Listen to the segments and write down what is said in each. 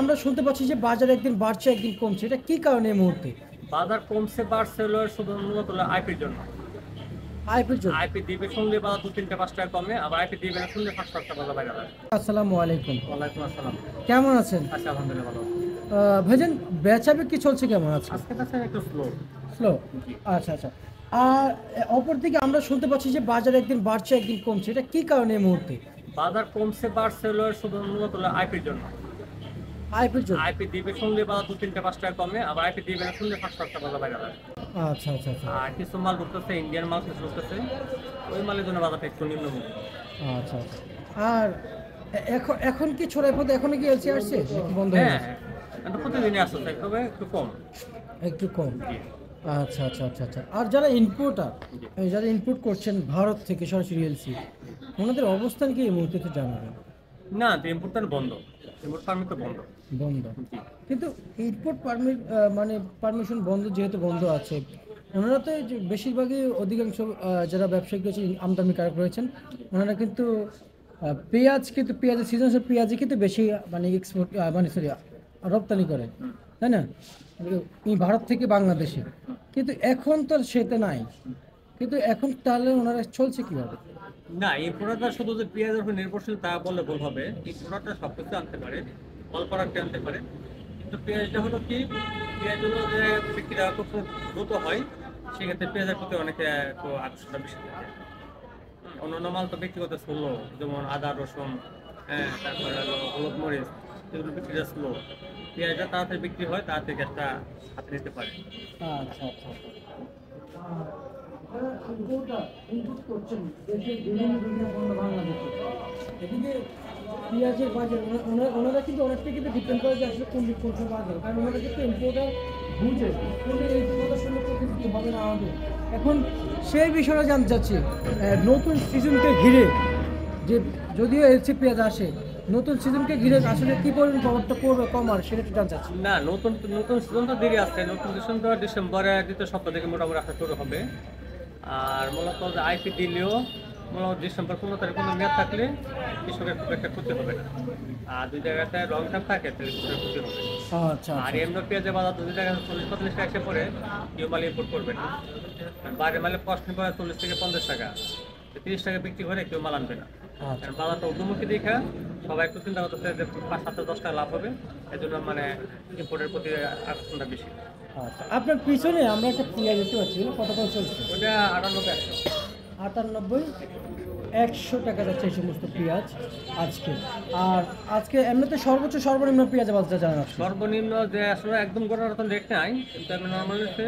আমরা শুনতে পাচ্ছি যে বাজার একদিন বাড়ছে একদিন কমছে, এটা কি কারণে এই মুহূর্তে? বাজার কমছে বাড়ছে হলো শুধু মূলত হলো আইপির জন্য। আইপির জন্য। আইপি দিবে শুনলে বাজার 2-3-5 টাকা কমে, আবার আইপি দিবে না শুনলে 5-7 টাকা বাজার বাইরে যায়। আসসালামু আলাইকুম। ওয়ালাইকুম আসসালাম। কেমন আছেন? আচ্ছা, আলহামদুলিল্লাহ ভালো। ভাইজান, বেচা বিক্রি চলছে কেমন আজকে? আজকে কাছে একটু স্লো। স্লো। আচ্ছা আচ্ছা। আর অপরদিকে আমরা শুনতে পাচ্ছি যে বাজার একদিন বাড়ছে একদিন কমছে, এটা কি কারণে এই মুহূর্তে? বাজার কমছে বাড়ছে হলো শুধু মূলত হলো আইপির জন্য। আইপির জন্য। আইপি দিবে শুনলে বাজার 2-3-5 টাকা কমে, আবার আইপি দিবে না শুনলে 5-7 টাকা বাজার বাইরে যায়। আচ্ছা আচ্ছা আচ্ছা। আর কিছু মাল ঢুকতেছে, ইন্ডিয়ান মাল কিছু ঢুকতেছে, ওই মালের জন্য বাজারটা একটু নিম্নমুখী। আচ্ছা আচ্ছা। আর এখন এখন কি ছড়াই পথে এখনো কি এলসি আসছে নাকি বন্ধ হয়ে হ্যাঁ, গেছে? কিন্তু প্রতিদিনই আসছে, তবে একটু কম। একটু কম। জি আচ্ছা আচ্ছা আচ্ছা আচ্ছা। আর যারা ইনপুটার, জি। যারা ইনপুট করছেন ভারত থেকে সরাসরি এলসি, ওনাদের অবস্থান কি এই মুহূর্তে একটু জানাবেন? না, ইম্পোর্ট বন্ধ, ইম্পোর্ট পারমিট তো বন্ধ। বন্ধ। জি। কিন্তু ইনপুট পারমিট মানে পারমিশন বন্ধ, যেহেতু বন্ধ আছে, ওনারা তো এই যে বেশিরভাগই অধিকাংশ যারা ব্যবসায়িক রয়েছে আমদানিকারক রয়েছেন, ওনারা কিন্তু পেঁয়াজ, কিন্তু পেঁয়াজের সিজন পেঁয়াজই কিন্তু বেশি মানে এক্সপোর্ট মানে সরি রপ্তানি করে, তাই না? এই ভারত থেকে বাংলাদেশে। কিন্তু এখন তো সেটা নাই। কিন্তু এখন তাহলে ওনারা চলছে কিভাবে? না, ইম্পোর্টারটা শুধু যে পেঁয়াজের উপর নির্ভরশীল তা বললে ভুল হবে। ইম্পোর্টারটা সব কিছু আনতে পারে, অল্প রাখতে আনতে পারে, কিন্তু পেঁয়াজটা হলো কি, পেঁয়াজ হলো যে বিক্রিটা খুব দ্রুত হয়, সেক্ষেত্রে পেঁয়াজের প্রতি অনেকে একটু আকর্ষণটা বেশি থাকে। অন্যান্য মাল তো বিক্রি করতে স্লো, যেমন আদা রসুন, হ্যাঁ, তারপরে হলো হলুদ মরিচ, এগুলো বিক্রিটা স্লো। পেঁয়াজটা তাড়াতাড়ি বিক্রি হয়, তাড়াতাড়ি গ্যাসটা হাতে নিতে পারে। আচ্ছা আচ্ছা আচ্ছা। ইনপুট করছেন দেশের বিভিন্ন বিভিন্ন পণ্য বাংলাদেশে, এদিকে পেঁয়াজের বাজার ওনারা কিন্তু অনেকটা কিন্তু ডিপেন্ড করে যে আসলে কোন কোন বাজার, কারণ ওনারা কিন্তু ইম্পোর্টার বুঝে কোনটা ইম্পোর্টার সঙ্গে কিন্তু কী হবে না হবে। এখন সেই বিষয়টা জানতে চাচ্ছি, নতুন সিজনকে ঘিরে যে যদিও এলসি পেঁয়াজ আসে, নতুন সিজনকে ঘিরে আসলে কী পরিমাণ প্রভাবটা পড়বে কমার, সেটা একটু জানতে চাচ্ছি। না, নতুন নতুন সিজন তো দেরি আছে। নতুন সিজন তো ডিসেম্বরে দ্বিতীয় সপ্তাহ থেকে মোটামুটি আসা শুরু হবে। আর মূলত যে আইপি দিলেও মূলত ডিসেম্বর 15 তারিখ পর্যন্ত মেয়াদ থাকলে কৃষকের খুব একটা ক্ষতি হবে না। আর দুই জায়গাতে লং টার্ম থাকে তাহলে কৃষকের ক্ষতি হবে। আচ্ছা আর আচ্ছা। এমনি পেঁয়াজের বাজার 40-45 টাকা এসে পরে কেউ মাল ইম্পোর্ট করবে না। বাইরে মালে কস্ট পড়ে 40 থেকে 50 টাকা, 30 টাকা বিক্রি করে কেউ মাল আনবে না। আচ্ছা কারণ বাজারটা ঊর্ধ্বমুখী দেখা সবাই একটু চিন্তা করতেছে যে 5-7-10 টাকা লাভ হবে, এই জন্য মানে ইম্পোর্টের প্রতি আকর্ষণটা বেশি। আচ্ছা। আপনার পিছনে আমরা একটা পেঁয়াজ দেখতে পাচ্ছি, কত করে চলছে? ওটা 98-100। 98, 100 টাকা যাচ্ছে এই সমস্ত পেঁয়াজ আজকে। আর আজকে এমনিতে সর্বোচ্চ সর্বনিম্ন পেঁয়াজের বাজারটা জানান আপনি। সর্বনিম্ন যে আসলে একদম গোটার মতন রেট নাই, কিন্তু আমি নর্মাল হচ্ছে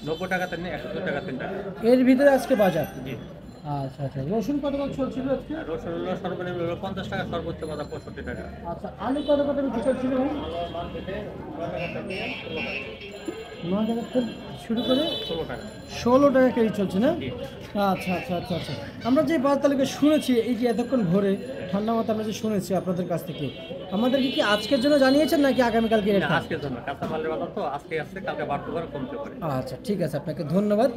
90 টাকা থেকে 102 টাকা 3 টাকা। এর ভিতরে আজকে বাজার। জি। আচ্ছা আচ্ছা। রসুন কত করে চলছিল আজকে? আর রসুন হলো সর্বনিম্ন হলো 50 টাকা, সর্বোচ্চ বাজার 65 টাকা। আচ্ছা, আলু কত কত বিক্রি চলছিল ভাই? 9 টাকা থেকে শুরু করে 16 টাকা। 16 টাকা কেজি চলছে না? জি। আচ্ছা আচ্ছা আচ্ছা আচ্ছা। আমরা যে বাজার তালিকা শুনেছি, এই যে এতক্ষণ ভোরে ঠান্ডা মাথা আমরা যে শুনেছি আপনাদের কাছ থেকে, আমাদেরকে কি আজকের জন্য জানিয়েছেন নাকি আগামীকালকে রেট? আজকের জন্য কাঁচা মালের বাজার তো আজকে আসছে, কালকে বাড়তে পারে কমতে পারে। আচ্ছা ঠিক আছে, আপনাকে ধন্যবাদ।